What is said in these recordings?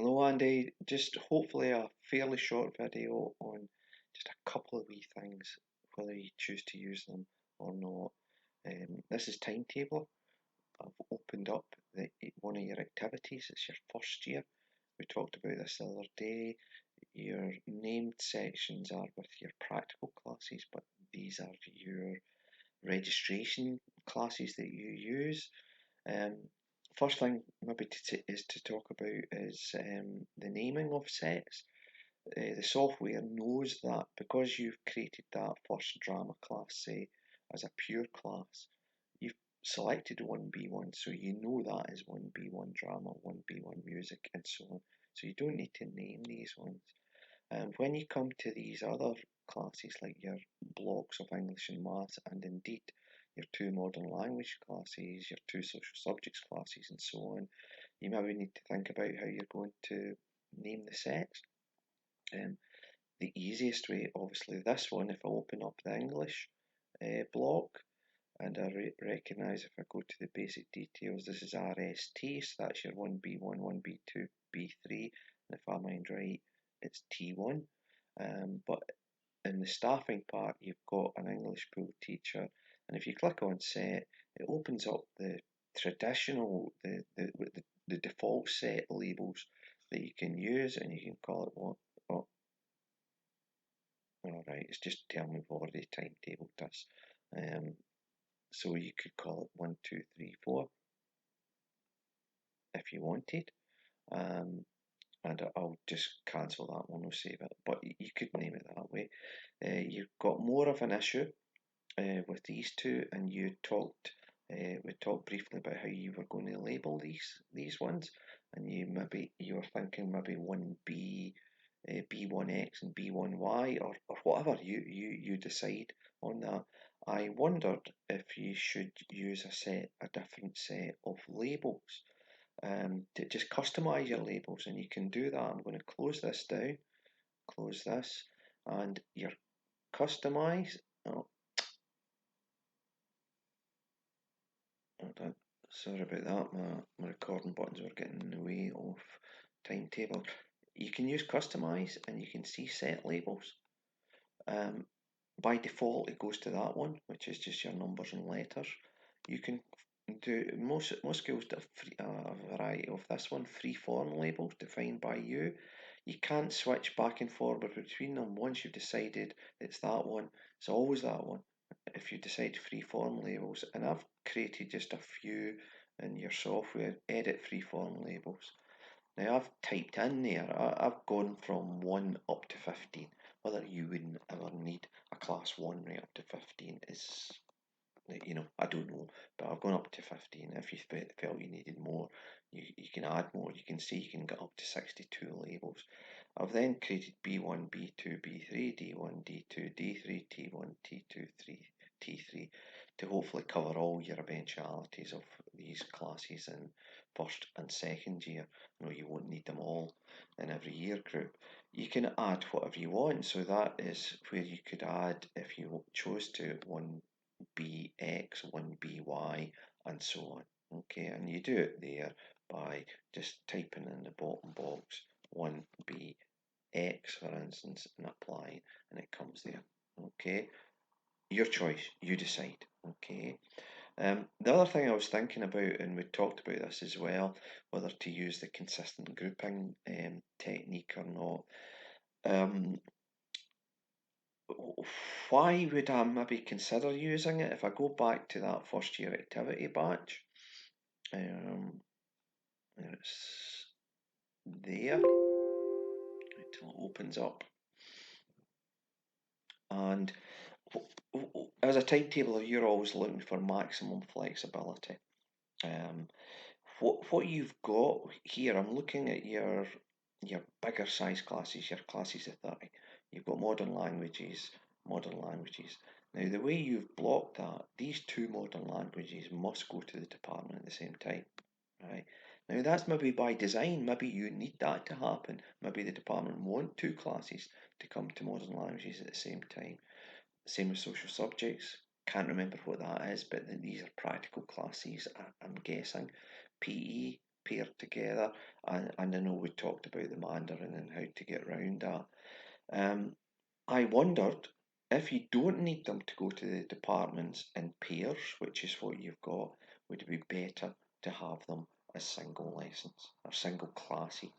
Hello Andy, just hopefully a fairly short video on just a couple of wee things, whether you choose to use them or not. This is TimeTabler. I've opened up one of your activities, it's your first year. We talked about this the other day. Your named sections are with your practical classes, but these are your registration classes that you use. Um, First thing maybe is to talk about is the naming of sets. The software knows that because you've created that first drama class, say, as a pure class, you've selected 1B1, so you know that is 1B1 drama, 1B1 music, and so on. So you don't need to name these ones. And when you come to these other classes, like your blocks of English and Maths, and indeed your two modern language classes, your two social subjects classes, and so on, you maybe need to think about how you're going to name the sets. Um, the easiest way, obviously, this one, if I open up the English block, and I recognise if I go to the basic details, this is RST, so that's your 1B1, 1B2, B3, and if I mind right, it's T1. But in the staffing part, you've got an English pool teacher, and if you click on set, it opens up the traditional, the default set labels that you can use, and you can call it what? Oh, alright, it's just telling me we've already timetabled this. So you could call it 1, 2, 3, 4 if you wanted. Um, and I'll just cancel that one, or save it, but you could name it that way. You've got more of an issue with these two, and we talked briefly about how you were going to label these ones, and you were thinking maybe 1B, B1X and B1Y, or whatever you decide on that. I wondered if you should use a different set of labels, to just customize your labels, and you can do that. I'm going to close this down, close this, and your customize. Oh, sorry about that. My recording buttons were getting in the way of timetable. You can use customize, and you can see set labels. Um, by default, it goes to that one, which is just your numbers and letters. You can do most schools do a variety of this one, free form labels defined by you. You can't switch back and forward between them. Once you've decided it's that one, it's always that one. If you decide free form labels, and I've created just a few in your software, edit free form labels. Now I've typed in there, I've gone from 1 up to 15. Whether you wouldn't ever need a class 1 right up to 15 is, I don't know, but I've gone up to 15. If you felt you needed more, you can add more. You can see you can get up to 62 labels. I've then created B1, B2, B3, D1, D2, D3, T1, T2, 3, T3 to hopefully cover all your eventualities of these classes in first and second year. No, you won't need them all in every year group. You can add whatever you want, so that is where you could add, if you chose to, 1BX, 1BY, and so on. Okay, and you do it there by just typing in the bottom box 1BX, for instance, and applying, and it comes there. Okay, your choice, you decide. Okay. The other thing I was thinking about, and we talked about this as well, whether to use the consistent grouping technique or not. Why would I maybe consider using it? If I go back to that first year activity batch, it's there until it opens up. And as a timetabler, you're always looking for maximum flexibility. What you've got here, I'm looking at your bigger size classes, your classes of 30. You've got modern languages, modern languages. Now the way you've blocked that, these two modern languages must go to the department at the same time. Right. Now that's maybe by design, maybe you need that to happen. Maybe the department want two classes to come to modern languages at the same time. Same with social subjects. Can't remember what that is, but these are practical classes, I'm guessing. PE, paired together, and I know we talked about the Mandarin and how to get around that. Um, I wondered if you don't need them to go to the departments in pairs, which is what you've got, would it be better to have them as single lessons or single classes?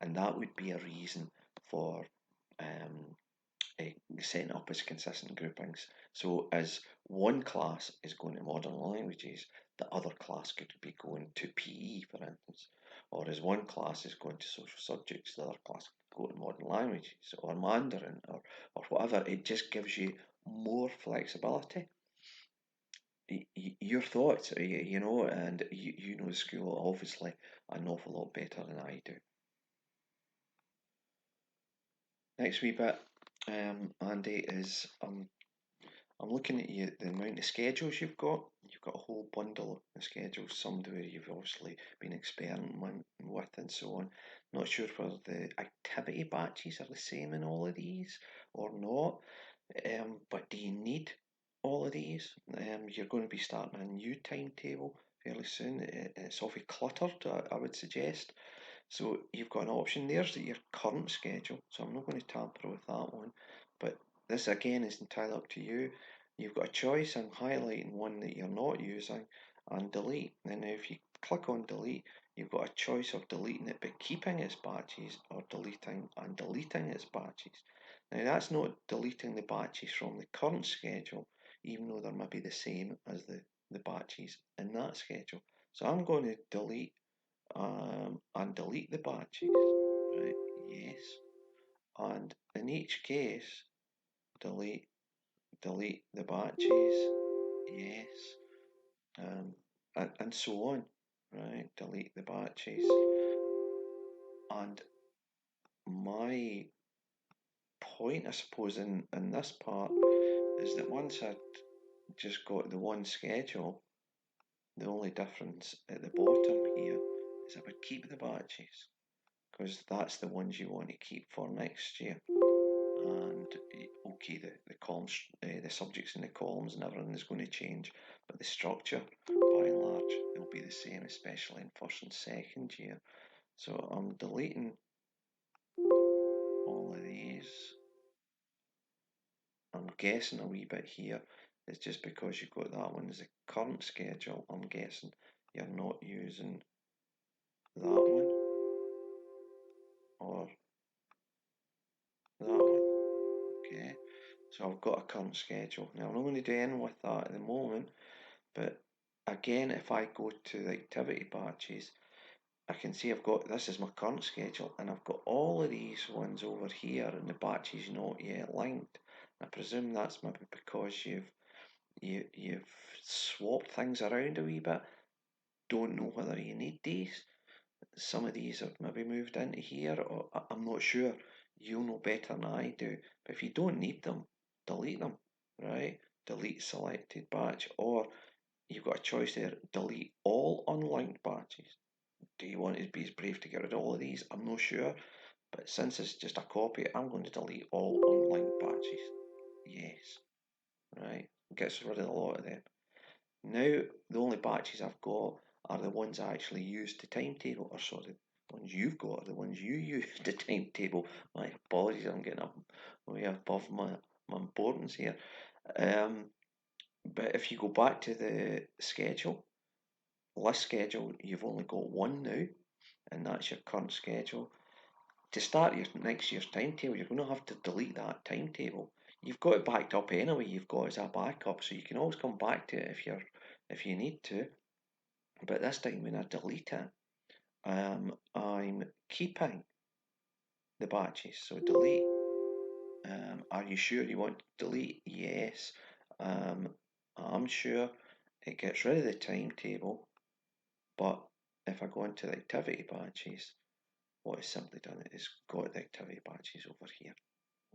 And that would be a reason for um, setting up as consistent groupings. So, as one class is going to modern languages, the other class could be going to PE, for instance, or as one class is going to social subjects, the other class could go to modern languages or Mandarin or whatever. It just gives you more flexibility. Your thoughts, you know, and you know the school obviously an awful lot better than I do. Next wee bit, Andy, is I'm looking at you, the amount of schedules you've got. You've got a whole bundle of schedules, some where you've obviously been experimenting with and so on. Not sure whether the activity batches are the same in all of these or not. But do you need all of these? You're going to be starting a new timetable fairly soon. It's awfully cluttered, I would suggest. So you've got an option. There's your current schedule. So I'm not going to tamper with that one. But this again is entirely up to you. You've got a choice. I'm highlighting one that you're not using and delete. And if you click on delete, you've got a choice of deleting it but keeping its batches or deleting and deleting its batches. Now that's not deleting the batches from the current schedule, even though they may be the same as the batches in that schedule. So I'm going to delete and delete the batches, right? Yes. And in each case, delete, delete the batches, yes. And so on, right? Delete the batches. And my point, I suppose, in this part is that once I'd just got the one schedule, the only difference at the bottom here is I would keep the batches because that's the ones you want to keep for next year. And okay, the columns, the subjects in the columns and everything is going to change, but the structure, by and large, will be the same, especially in first and second year. So I'm deleting all of these. I'm guessing a wee bit here. It's just because you've got that one as a current schedule. I'm guessing you're not using that one or that one. Okay. So I've got a current schedule. Now I'm not going to do anything with that at the moment. But again, if I go to the activity batches, I can see I've got this is my current schedule, and I've got all of these ones over here, and the batches not yet linked. I presume that's maybe because you've swapped things around a wee bit. Don't know whether you need these. Some of these have maybe moved into here, or I'm not sure. You'll know better than I do. But if you don't need them, delete them, right? Delete selected batch, or you've got a choice there. Delete all unlinked batches. Do you want to be as brave to get rid of all of these? I'm not sure. But since it's just a copy, I'm going to delete all unlinked batches. Yes. Right. Gets rid of a lot of them. Now, the only batches I've got are the ones I actually use to timetable, or sorry, the ones you've got are the ones you use to timetable. My apologies, I'm getting up way above my importance here. Um, but if you go back to the schedule, list schedule, you've only got one now, and that's your current schedule. To start your next year's timetable, you're going to have to delete that timetable. You've got it backed up anyway. You've got it as a backup, so you can always come back to it if you need to. But this time when I delete it, I'm keeping the batches. So delete. Are you sure you want to delete? Yes. I'm sure it gets rid of the timetable, but if I go into the activity batches, what it's simply done is got the activity batches over here.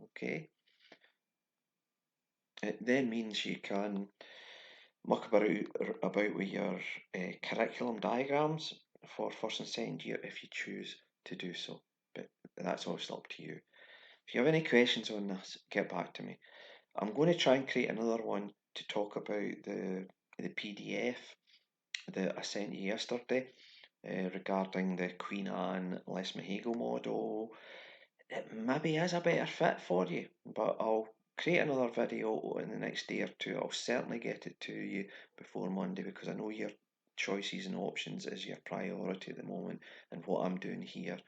Okay. It then means you can muck about with your curriculum diagrams for first and second year if you choose to do so. But that's always up to you. If you have any questions on this, get back to me. I'm going to try and create another one to talk about the PDF that I sent you yesterday. regarding the Queen Anne Lesmahago model. It maybe is a better fit for you, but I'll create another video in the next day or two. I'll certainly get it to you before Monday because I know your choices and options is your priority at the moment, and what I'm doing here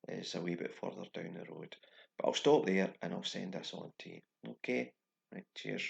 is a wee bit further down the road. But I'll stop there and I'll send this on to you. Okay? Right, cheers.